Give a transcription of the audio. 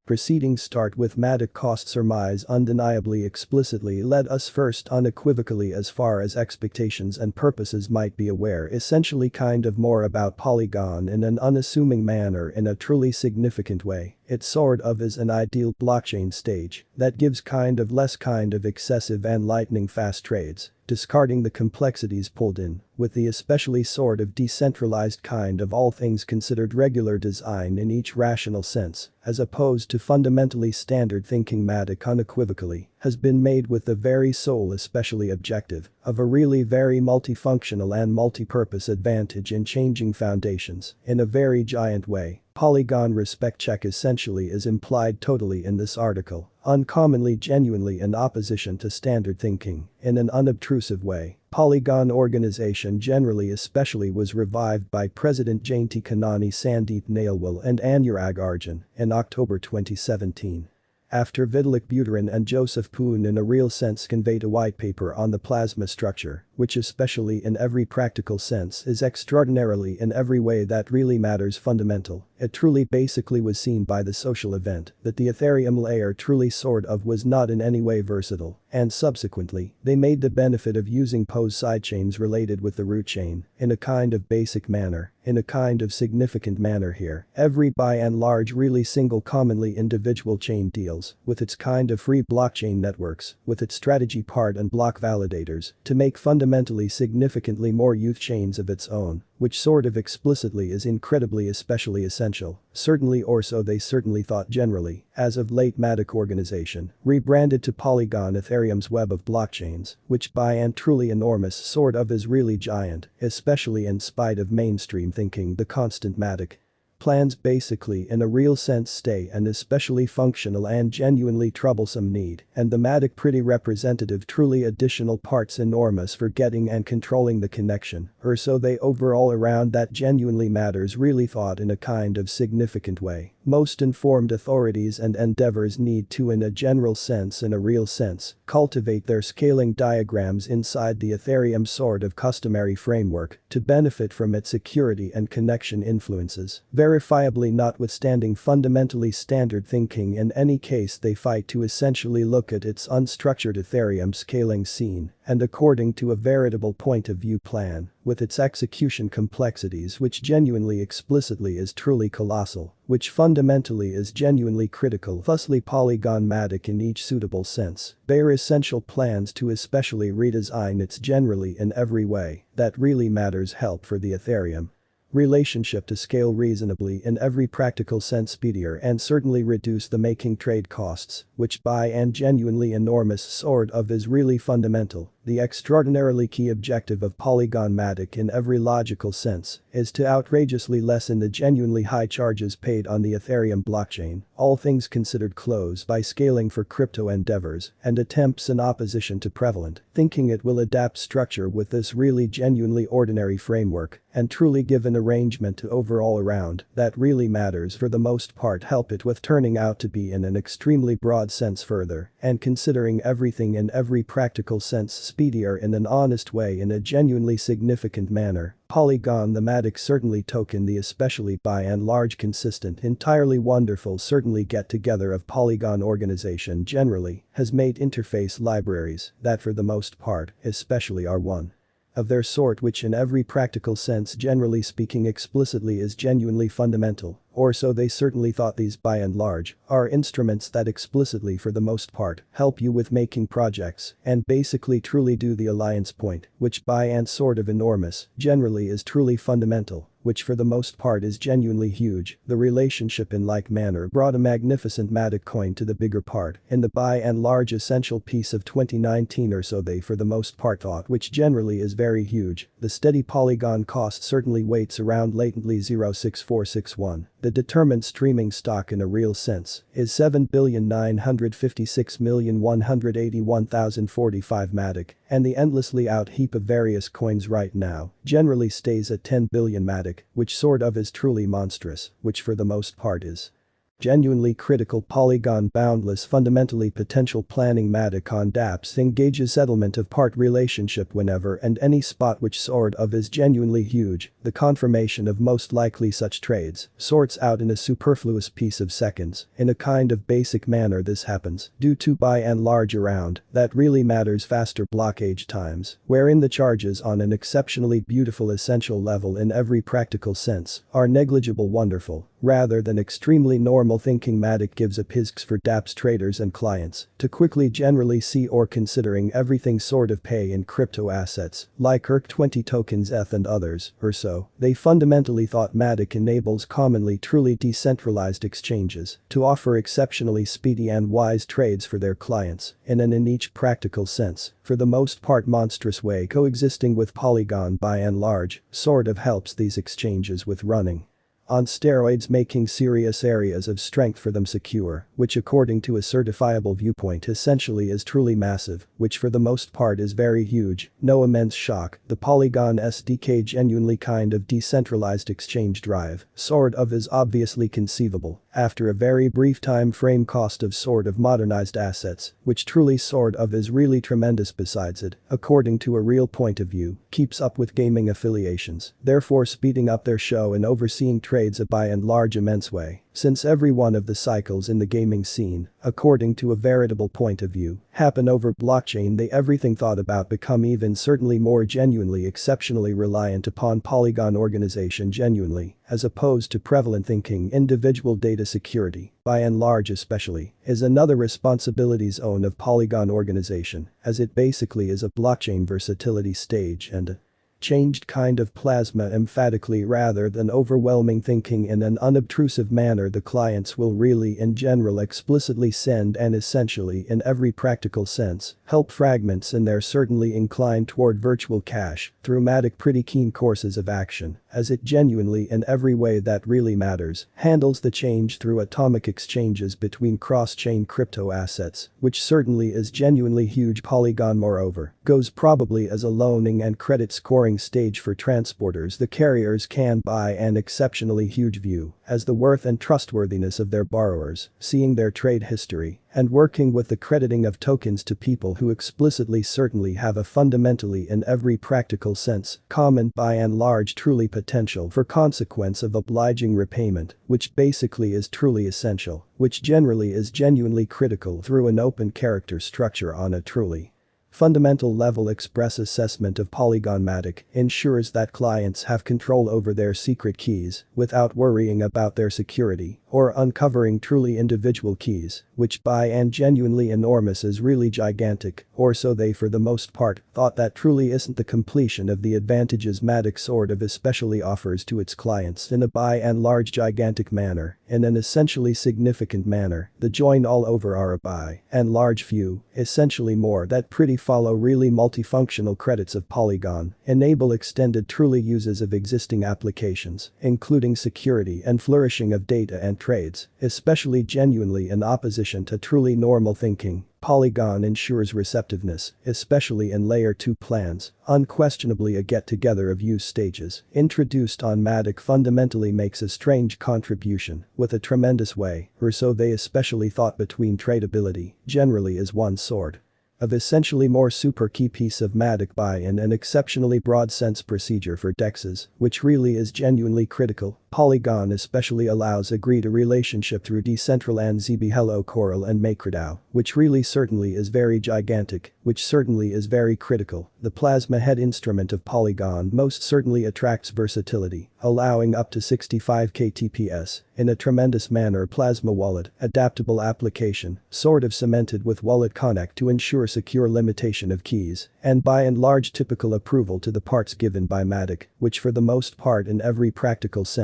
Proceedings start with MATIC cost surmise undeniably explicitly led us first unequivocally as far as expectations and purposes might be aware essentially kind of more about Polygon in an unassuming manner in a truly significant way. It sort of is an ideal blockchain stage that gives kind of less kind of excessive and lightning fast trades, discarding the complexities pulled in with the especially sort of decentralized kind of all things considered regular design in each rational sense, as opposed to fundamentally standard thinking. MATIC unequivocally has been made with the very sole especially objective of a really very multifunctional and multi-purpose advantage in changing foundations in a very giant way. Polygon respect check essentially is implied totally in this article, uncommonly genuinely in opposition to standard thinking, in an unobtrusive way. Polygon organization generally especially was revived by President Jainti Kanani Sandeep Nailwal and Anurag Arjun in October 2017. After Vitalik Buterin and Joseph Poon in a real sense conveyed a white paper on the plasma structure, which especially in every practical sense is extraordinarily in every way that really matters fundamental, it truly basically was seen by the social event that the Ethereum layer truly sort of was not in any way versatile, and subsequently, they made the benefit of using POS sidechains related with the root chain in a kind of basic manner, in a kind of significant manner here. Every by and large really single commonly individual chain deals with its kind of free blockchain networks, with its strategy part and block validators to make fundamentally significantly more youth chains of its own, which sort of explicitly is incredibly especially essential, certainly or so they certainly thought generally, as of late. MATIC organization, rebranded to Polygon Ethereum's web of blockchains, which by and truly enormous sort of is really giant, especially in spite of mainstream thinking the constant MATIC plans basically in a real sense stay an especially functional and genuinely troublesome need, and the MATIC pretty representative truly additional parts enormous for getting and controlling the connection, or so they overall around that genuinely matters really thought in a kind of significant way. Most informed authorities and endeavors need to in a general sense in a real sense, cultivate their scaling diagrams inside the Ethereum sort of customary framework to benefit from its security and connection influences. Verifiably notwithstanding fundamentally standard thinking in any case they fight to essentially look at its unstructured Ethereum scaling scene and according to a veritable point of view plan, with its execution complexities which genuinely explicitly is truly colossal, which fundamentally is genuinely critical thusly Polygon MATIC in each suitable sense, bear essential plans to especially redesign its generally in every way that really matters help for the Ethereum relationship to scale reasonably in every practical sense speedier and certainly reduce the making trade costs, which by and genuinely enormous sort of is really fundamental. The extraordinarily key objective of Polygon MATIC in every logical sense is to outrageously lessen the genuinely high charges paid on the Ethereum blockchain, all things considered close by scaling for crypto endeavors and attempts in opposition to prevalent thinking it will adapt structure with this really genuinely ordinary framework and truly give an arrangement to overall around that really matters for the most part help it with turning out to be in an extremely broad sense further and considering everything in every practical sense speedier in an honest way in a genuinely significant manner. Polygon the MATIC certainly token the especially by and large consistent entirely wonderful certainly get together of Polygon organization generally has made interface libraries that for the most part especially are one of their sort which in every practical sense generally speaking explicitly is genuinely fundamental, or so they certainly thought these by and large are instruments that explicitly for the most part help you with making projects and basically truly do the alliance point which by and sort of enormous generally is truly fundamental, which for the most part is genuinely huge. The relationship in like manner brought a magnificent MATIC coin to the bigger part in the by and large essential piece of 2019 or so they for the most part thought which generally is very huge. The steady Polygon cost certainly waits around latently 0.6461. The determined streaming stock in a real sense is 7,956,181,045 MATIC, and the endlessly out heap of various coins right now generally stays at 10 billion MATIC, which sort of is truly monstrous, which for the most part is Genuinely critical Polygon boundless fundamentally potential planning MATIC on dApps engages settlement of part relationship whenever and any spot which sort of is genuinely huge, the confirmation of most likely such trades, sorts out in a superfluous piece of seconds, in a kind of basic manner this happens, due to by and large around, that really matters faster blockage times, wherein the charges on an exceptionally beautiful essential level in every practical sense, are negligible wonderful, rather than extremely normal thinking MATIC gives a pisks for dApps traders and clients to quickly generally see or considering everything sort of pay in crypto assets, like ERC20 tokens ETH and others, or so. They fundamentally thought MATIC enables commonly truly decentralized exchanges to offer exceptionally speedy and wise trades for their clients, in each practical sense, for the most part monstrous way coexisting with Polygon by and large, sort of helps these exchanges with running on steroids, making serious areas of strength for them secure, which according to a certifiable viewpoint essentially is truly massive, which for the most part is very huge, no immense shock. The Polygon SDK genuinely kind of decentralized exchange drive, sort of is obviously conceivable, after a very brief time frame cost of sort of modernized assets, which truly sort of is really tremendous besides it, according to a real point of view, keeps up with gaming affiliations, therefore speeding up their show and overseeing trades a by and large immense way, since every one of the cycles in the gaming scene, according to a veritable point of view, happen over blockchain. They everything thought about become even certainly more genuinely exceptionally reliant upon Polygon organization genuinely, as opposed to prevalent thinking individual data security, by and large especially, is another responsibility zone of Polygon organization, as it basically is a blockchain versatility stage and a changed kind of plasma emphatically rather than overwhelming thinking in an unobtrusive manner. The clients will really in general explicitly send and essentially in every practical sense help fragments, and they're certainly inclined toward virtual cash through MATIC pretty keen courses of action, as it genuinely in every way that really matters handles the change through atomic exchanges between cross-chain crypto assets, which certainly is genuinely huge. Polygon moreover goes probably as a loaning and credit scoring stage for transporters. The carriers can buy an exceptionally huge view as the worth and trustworthiness of their borrowers, seeing their trade history, and working with the crediting of tokens to people who explicitly certainly have a fundamentally in every practical sense common by and large truly potential for consequence of obliging repayment, which basically is truly essential, which generally is genuinely critical through an open character structure on a truly fundamental level. Express assessment of Polygon MATIC ensures that clients have control over their secret keys without worrying about their security or uncovering truly individual keys, which by and genuinely enormous is really gigantic, or so they for the most part thought. That truly isn't the completion of the advantages MATIC sort of especially offers to its clients in a by and large gigantic manner, in an essentially significant manner. The join all over are a by and large few, essentially more that pretty follow really multifunctional credits of Polygon, enable extended truly uses of existing applications, including security and flourishing of data and trades, especially genuinely in opposition to truly normal thinking. Polygon ensures receptiveness, especially in layer 2 plans, unquestionably a get-together of use stages introduced on MATIC fundamentally makes a strange contribution with a tremendous way, or so they especially thought. Between tradability generally is one sort of essentially more super key piece of MATIC by in an exceptionally broad sense procedure for dexes, which really is genuinely critical. Polygon especially allows agree to relationship through Decentraland ZB Hello Coral and MakerDAO, which really certainly is very gigantic, which certainly is very critical. The plasma head instrument of Polygon most certainly attracts versatility, allowing up to 65k TPS in a tremendous manner. Plasma wallet, adaptable application, sort of cemented with Wallet Connect to ensure secure limitation of keys, and by and large typical approval to the parts given by MATIC, which for the most part in every practical sense